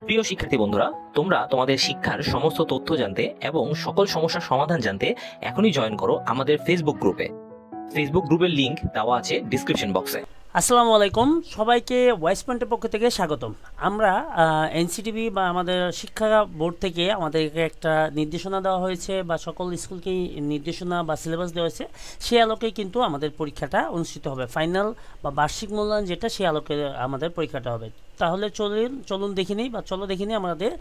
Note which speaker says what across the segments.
Speaker 1: প্রিয় শিক্ষার্থী বন্ধুরা, তোমরা তোমাদের শিক্ষার সমস্ত তথ্য জানতে এবং সকল সমস্যার সমাধান জানতে এখনই জয়েন করো আমাদের ফেসবুক গ্রুপে। ফেসবুক গ্রুপের লিংক দেওয়া আছে ডিসক্রিপশন বক্সে।
Speaker 2: আসসালামু আলাইকুম, সবাইকে ওয়াইস পয়েন্টের পক্ষ থেকে স্বাগতম। আমরা এনসিটিভি বা আমাদের শিক্ষা বোর্ড থেকে আমাদেরকে একটা নির্দেশনা দেওয়া হয়েছে বা সকল স্কুলকেই নির্দেশনা বা সিলেবাস দেওয়া হয়েছে। সেই আলোকেই কিন্তু আমাদের পরীক্ষাটা অনুষ্ঠিত হবে, ফাইনাল বা বার্ষিক মূল্যায়ন যেটা, সেই আলোকে আমাদের পরীক্ষাটা হবে। তাহলে চলুন দেখে নিই আমাদের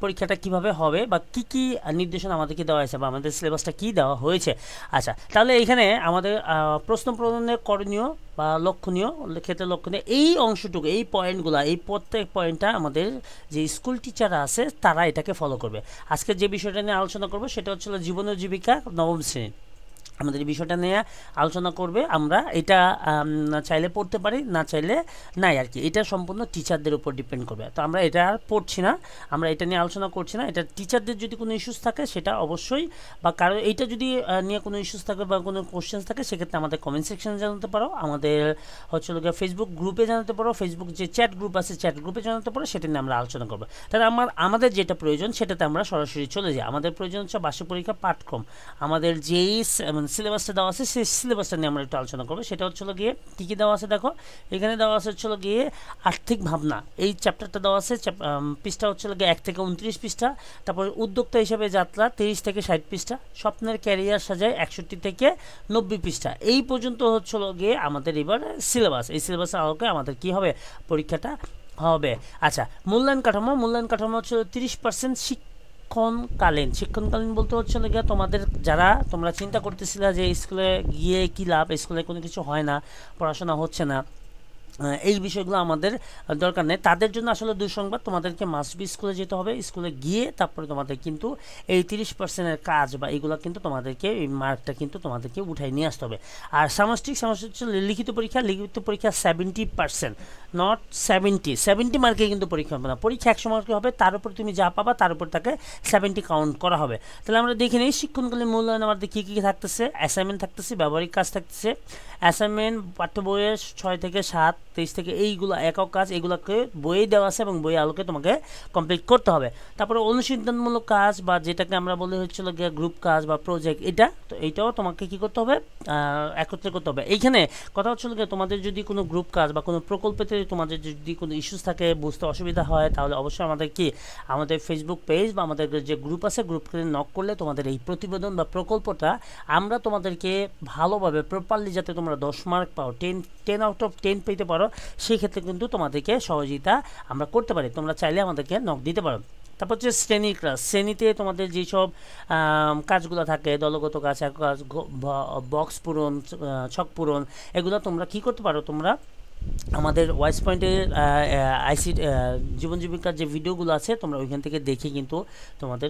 Speaker 2: পরীক্ষাটা কিভাবে হবে বা কি কি নির্দেশনা আমাদেরকে দেওয়া হয়েছে বা আমাদের সিলেবাসটা কি দেওয়া হয়েছে। আচ্ছা, তাহলে এখানে আমাদের প্রশ্ন প্রদানের করণীয় বা লক্ষণীয় এই অংশটুকু, এই পয়েন্টগুলো, এই প্রত্যেক পয়েন্টটা আমাদের যে স্কুল টিচাররা আছে তারা এটাকে ফলো করবে। আজকে যে বিষয়টা নিয়ে আলোচনা করবো সেটা হচ্ছে জীবন ও জীবিকা নবম শ্রেণী। আমাদের এই বিষয়টা নিয়ে আলোচনা করবে। আমরা এটা চাইলে পড়তে পারি, না চাইলে নাই আর কি। এটা সম্পূর্ণ টিচারদের উপর ডিপেন্ড করবে। তো আমরা এটা আর পড়ছি না, আমরা এটা নিয়ে আলোচনা করছি না। এটা টিচারদের যদি কোনো ইস্যুস থাকে সেটা অবশ্যই, বা কারো এইটা যদি নিয়ে কোনো ইস্যুস থাকে বা কোনো কোশ্চেন্স থাকে সেক্ষেত্রে আমাদের কমেন্ট সেকশনে জানাতে পারো, আমাদের হচ্ছে ফেসবুক গ্রুপে জানাতে পারো, ফেসবুক যে চ্যাট গ্রুপ আছে চ্যাট গ্রুপে জানাতে পারো। সেটা নিয়ে আমরা আলোচনা করবো। তাহলে আমাদের যেটা প্রয়োজন সেটাতে আমরা সরাসরি চলে যাই। আমাদের প্রয়োজন হচ্ছে বার্ষিক পরীক্ষা পাঠক্রম। আমাদের যেই সিলেবাসটা দেওয়া আছে সেই সিলেবাসটা নিয়ে আমরা একটু আলোচনা করবো। সেটা হচ্ছে গিয়ে কী কী দেওয়া আছে দেখো, এখানে দেওয়া আছে হচ্ছে গিয়ে আর্থিক ভাবনা, এই চ্যাপ্টারটা দেওয়া আছে। পৃষ্ঠা হচ্ছে গিয়ে 1 থেকে 29 পৃষ্ঠা। তারপর উদ্যোক্তা হিসেবে যাত্রা 30 থেকে 60 পৃষ্ঠা। স্বপ্নের ক্যারিয়ার সাজায় 61 থেকে 90 পৃষ্ঠা। এই পর্যন্ত হচ্ছে গিয়ে আমাদের এবার সিলেবাস। এই সিলেবাসের আলোকে আমাদের কি হবে, পরীক্ষাটা হবে। আচ্ছা, মূল্যায়ন কাঠামো হচ্ছে 30% শিক্ষণকালীন বলতে হচ্ছে গিয়ে তোমাদের যারা তোমরা চিন্তা করতেছিলে যে স্কুলে গিয়ে কী লাভ, স্কুলে কোনো কিছু হয় না, পড়াশোনা হচ্ছে না, এই বিষয়গুলো আমাদের দরকার নেই। তাদের জন্য আসলে দুঃসংবাদ, তোমাদেরকে মাস্ট বি স্কুলে যেতে হবে। স্কুলে গিয়ে তারপরে তোমাদের কিন্তু এই 30%-এর কাজ বা এইগুলো কিন্তু তোমাদেরকে, এই মার্কটা কিন্তু তোমাদেরকে উঠাই নিয়ে আসতে হবে। আর সামষ্টিক হচ্ছে লিখিত পরীক্ষা 70%, নট 70 মার্কে কিন্তু পরীক্ষা হবে না। পরীক্ষা 100 মার্কে হবে, তার উপর তুমি যা পাবা তার উপর তাকে 70 কাউন্ট করা হবে। তাহলে আমরা দেখে নিই শিক্ষণকালীন মূল্যায়ন আমাদের কী কী থাকতেছে। অ্যাসাইনমেন্ট থাকতেছে, ব্যবহারিক কাজ থাকতেছে। অ্যাসাইনমেন্ট পাঠ্য বইয়ের 6 থেকে 7, 23 থেকে এইগুলো একক কাজ, এগুলোকে বইয়ে দেওয়া আছে এবং বইয়ের আলোকে তোমাকে কমপ্লিট করতে হবে। তারপরে অনুসন্ধানমূলক কাজ বা যেটাকে আমরা বলি হচ্ছিল গিয়ে গ্রুপ কাজ বা প্রজেক্ট, এইটাও তোমাকে কি করতে হবে, একত্রে করতে হবে। এইখানে কথা হচ্ছিল গিয়ে তোমাদের যদি কোনো গ্রুপ কাজ বা কোনো প্রকল্পতে তোমাদের যদি কোনো ইস্যুস থাকে, বুঝতে অসুবিধা হয়, তাহলে অবশ্যই আমাদের ফেসবুক পেজ বা আমাদের যে গ্রুপ আছে, গ্রুপকে নক করলে তোমাদের এই প্রতিবেদন বা প্রকল্পটা আমরা তোমাদেরকে ভালোভাবে প্রপারলি, যাতে তোমরা 10 মার্ক পাও, 10 আউট অফ 10 পেতে পারো, সেই ক্ষেত্রে কিন্তু তোমাদেরকে সহযোগিতা আমরা করতে পারি। তোমরা চাইলে আমাদেরকে নক দিতে পারো। তারপর হচ্ছে শ্রেণীর ক্লাস। শ্রেণীতে তোমাদের যেসব কাজগুলো থাকে, দলগত কাজ, এক কাজ, বক্স পূরণ, ছক পূরণ, এগুলো তোমরা কি করতে পারো, তোমরা আমাদের ওয়াইস পয়েন্টের জীবন জীবিকার যে ভিডিওগুলো আছে তোমরা ওইখান থেকে দেখে কিন্তু তোমাদের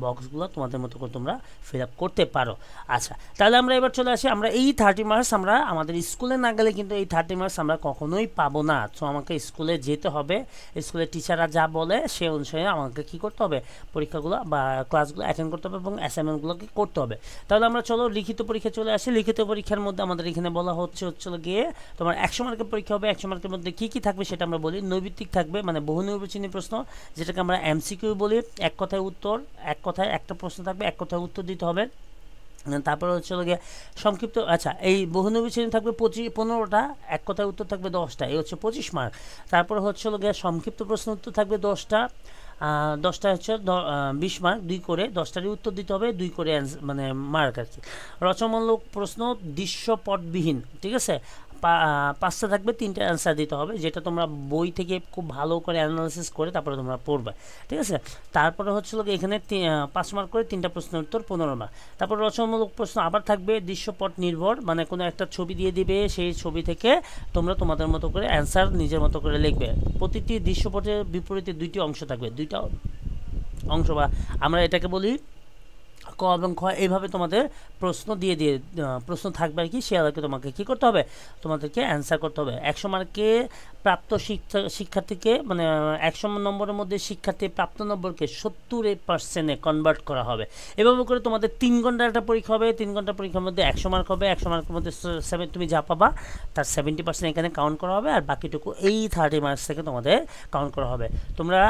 Speaker 2: বক্সগুলো তোমাদের মতো করে তোমরা ফিল আপ করতে পারো। আচ্ছা, তাহলে আমরা এবার চলে আসি। আমরা এই 30 মার্কস আমরা আমাদের স্কুলে না গেলে কিন্তু এই 30 মার্কস আমরা কখনোই পাবো না। তো আমাকে স্কুলে যেতে হবে, স্কুলের টিচাররা যা বলে সে অনুসারে আমাকে কী করতে হবে, পরীক্ষাগুলো বা ক্লাসগুলো অ্যাটেন্ড করতে হবে এবং অ্যাসাইনমেন্টগুলোকে করতে হবে। তাহলে আমরা চলো লিখিত পরীক্ষা চলে আসি। লিখিত পরীক্ষার মধ্যে আমাদের এখানে বলা হচ্ছে গিয়ে তোমার 100 মার্কের পরীক্ষা হবে। 100 মার্কের মধ্যে কী কী থাকবে সেটা আমরা বলি। নৈবিত্তিক থাকবে, মানে বহু নির্বাচনী প্রশ্ন, যেটাকে আমরা এমসিকিউ বলি। এক কথায় একটা প্রশ্ন থাকবে, এক কথায় উত্তর দিতে হবে। তারপর হচ্ছে গিয়ে সংক্ষিপ্ত, আচ্ছা, এই বহু নির্বাচনী থাকবে 15টা, এক কথায় উত্তর থাকবে 10টা, এই হচ্ছে 25 মার্ক। তারপর হচ্ছে গিয়ে সংক্ষিপ্ত প্রশ্ন উত্তর থাকবে 10টা, 10টা হচ্ছে 20 মার্ক, 2 করে 10টারই উত্তর দিতে হবে, 2 করে মানে মার্ক আর কি। রচনামূলক প্রশ্ন দৃশ্যপটবিহীন, ঠিক আছে, 5টা থাকবে, 3টা অ্যান্সার দিতে হবে, যেটা তোমরা বই থেকে খুব ভালো করে অ্যানালাইসিস করে তারপরে তোমরা পড়বে, ঠিক আছে। তারপরে হচ্ছে এখানে 5 মার্ক করে 3টা প্রশ্নের উত্তর 15 মার্ক। তারপর রচনামূলক প্রশ্ন আবার থাকবে দৃশ্যপট নির্ভর, মানে কোনো একটা ছবি দিয়ে দিবে, সেই ছবি থেকে তোমরা তোমাদের মতো করে অ্যান্সার নিজের মতো করে লিখবে। প্রতিটি দৃশ্যপটের বিপরীতে 2টি অংশ থাকবে, 2টা অংশ, বা আমরা এটাকে বলি ক এবং খ। এইভাবে তোমাদের প্রশ্ন থাকবে আর কি, সে আলোকে তোমাকে কী করতে হবে, তোমাদেরকে অ্যান্সার করতে হবে। 100 মার্কে প্রাপ্ত শিক্ষার্থীকে মানে 100 নম্বরের মধ্যে শিক্ষার্থী প্রাপ্ত নম্বরকে 70% কনভার্ট করা হবে। এভাবে করে তোমাদের 3 ঘন্টার একটা পরীক্ষা হবে। 3 ঘন্টার পরীক্ষার মধ্যে 100 মার্ক হবে। 100 মার্কের মধ্যে তুমি যা পাবা তার 70% এখানে কাউন্ট করা হবে, আর বাকিটুকু এই 30 মার্কস থেকে তোমাদের কাউন্ট করা হবে। তোমরা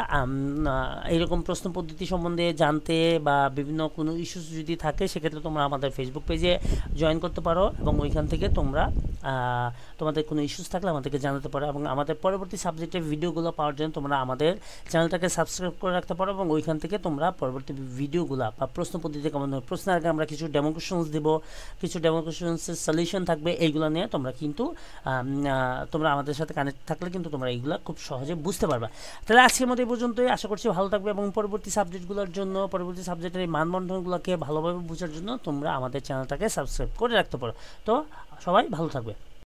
Speaker 2: এইরকম প্রশ্ন পদ্ধতি সম্বন্ধে জানতে বা বিভিন্ন কোনো ইস্যুস যদি থাকে সেক্ষেত্রে তোমরা আমাদের ফেসবুক পেজে জয়েন করতে পারো, এবং ওইখান থেকে তোমরা তোমাদের কোনো ইস্যুস থাকলে আমাদেরকে জানাতে পারো। এবং আমাদের পরবর্তী সাবজেক্টের ভিডিওগুলো পাওয়ার জন্য তোমরা আমাদের চ্যানেলটাকে সাবস্ক্রাইব করে রাখতে পারো, এবং ওইখান থেকে তোমরা পরবর্তী ভিডিওগুলো বা প্রশ্ন পদ্ধতি কেমন হয়, প্রশ্নের আগে আমরা কিছু ডেমো কোয়েশ্চনস দেবো, কিছু ডেমো কোয়েশ্চনসের সলিউশন থাকবে, এইগুলো নিয়ে তোমরা কিন্তু তোমরা আমাদের সাথে কানেক্ট থাকলে কিন্তু তোমরা এইগুলো খুব সহজে বুঝতে পারবা। তাহলে আজকের মতো এই পর্যন্তই, আশা করছি ভালো থাকবে, এবং পরবর্তী সাবজেক্টগুলোর জন্য, পরবর্তী সাবজেক্টের এই মানবন্ধনগুলোকে ভালোভাবে বোঝার জন্য তোমরা আমাদের চ্যানেলটাকে সাবস্ক্রাইব করে রাখতে পারো। তো সবাই ভালো থাকবে।